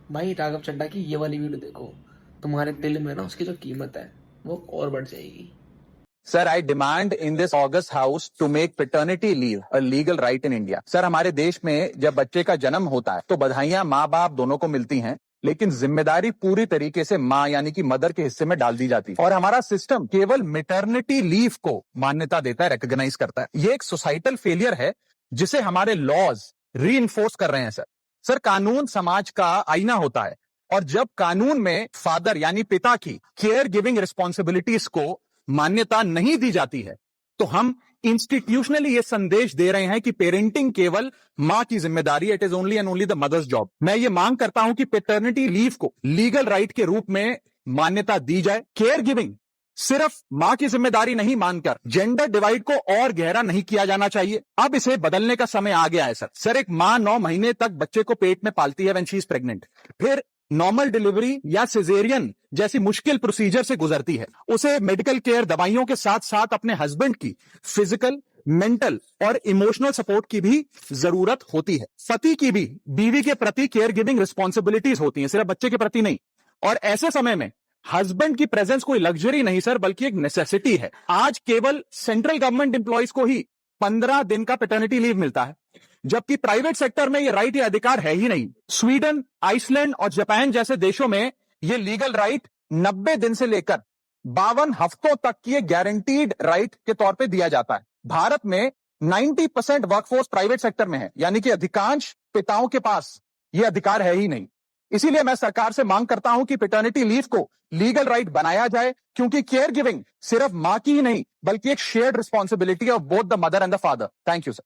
भाई राघव चड्ढा की ये वाली वीडियो देखो, तुम्हारे दिल में ना उसकी जो कीमत है वो और बढ़ जाएगी। Sir, I demand in this August House to make paternity leave a legal right in India. Sir, हमारे देश में जब बच्चे का जन्म होता है तो बधाइयां माँ बाप दोनों को मिलती हैं, लेकिन जिम्मेदारी पूरी तरीके से माँ यानी कि मदर के हिस्से में डाल दी जाती है और हमारा सिस्टम केवल मैटरनिटी लीव को मान्यता देता है, रिकॉग्नाइज करता है। ये एक सोसाइटल फेलियर है जिसे हमारे लॉज रीइंफोर्स कर रहे हैं। सर, कानून समाज का आईना होता है और जब कानून में फादर यानी पिता की केयर गिविंग रिस्पॉन्सिबिलिटीज को मान्यता नहीं दी जाती है तो हम इंस्टीट्यूशनली ये संदेश दे रहे हैं कि पेरेंटिंग केवल मां की जिम्मेदारी, it is only and only the mother's job. मैं ये मांग करता हूं कि पेटर्निटी लीव को लीगल राइट के रूप में मान्यता दी जाए। केयर गिविंग सिर्फ मां की जिम्मेदारी नहीं मानकर जेंडर डिवाइड को और गहरा नहीं किया जाना चाहिए। अब इसे बदलने का समय आ गया है। सर, एक मां 9 महीने तक बच्चे को पेट में पालती है व्हेन शी इज प्रेग्नेंट, फिर नॉर्मल डिलीवरी या सिजेरियन जैसी मुश्किल प्रोसीजर से गुजरती है। उसे मेडिकल केयर, दवाइयों के साथ साथ अपने हस्बैंड की फिजिकल, मेंटल और इमोशनल सपोर्ट की भी जरूरत होती है। पति की भी बीवी के प्रति केयर गिविंग रिस्पॉन्सिबिलिटीज होती हैं, सिर्फ बच्चे के प्रति नहीं। और ऐसे समय में हस्बैंड की प्रेजेंस कोई लग्जरी नहीं सर, बल्कि एक नेसेसिटी है। आज केवल सेंट्रल गवर्नमेंट एम्प्लॉइज को ही 15 दिन का पैटर्निटी लीव मिलता है, जबकि प्राइवेट सेक्टर में ये राइट या अधिकार है ही नहीं। स्वीडन, आइसलैंड और जापान जैसे देशों में ये लीगल राइट 90 दिन से लेकर 52 हफ्तों तक की एक गारंटीड राइट के तौर पे दिया जाता है। भारत में 90% वर्कफोर्स प्राइवेट सेक्टर में है, यानी कि अधिकांश पिताओं के पास ये अधिकार है ही नहीं। इसीलिए मैं सरकार से मांग करता हूं कि पैटर्निटी लीव को लीगल राइट बनाया जाए, क्योंकि केयर गिविंग सिर्फ मां की ही नहीं बल्कि एक shared responsibility of both the mother and the father. Thank you sir.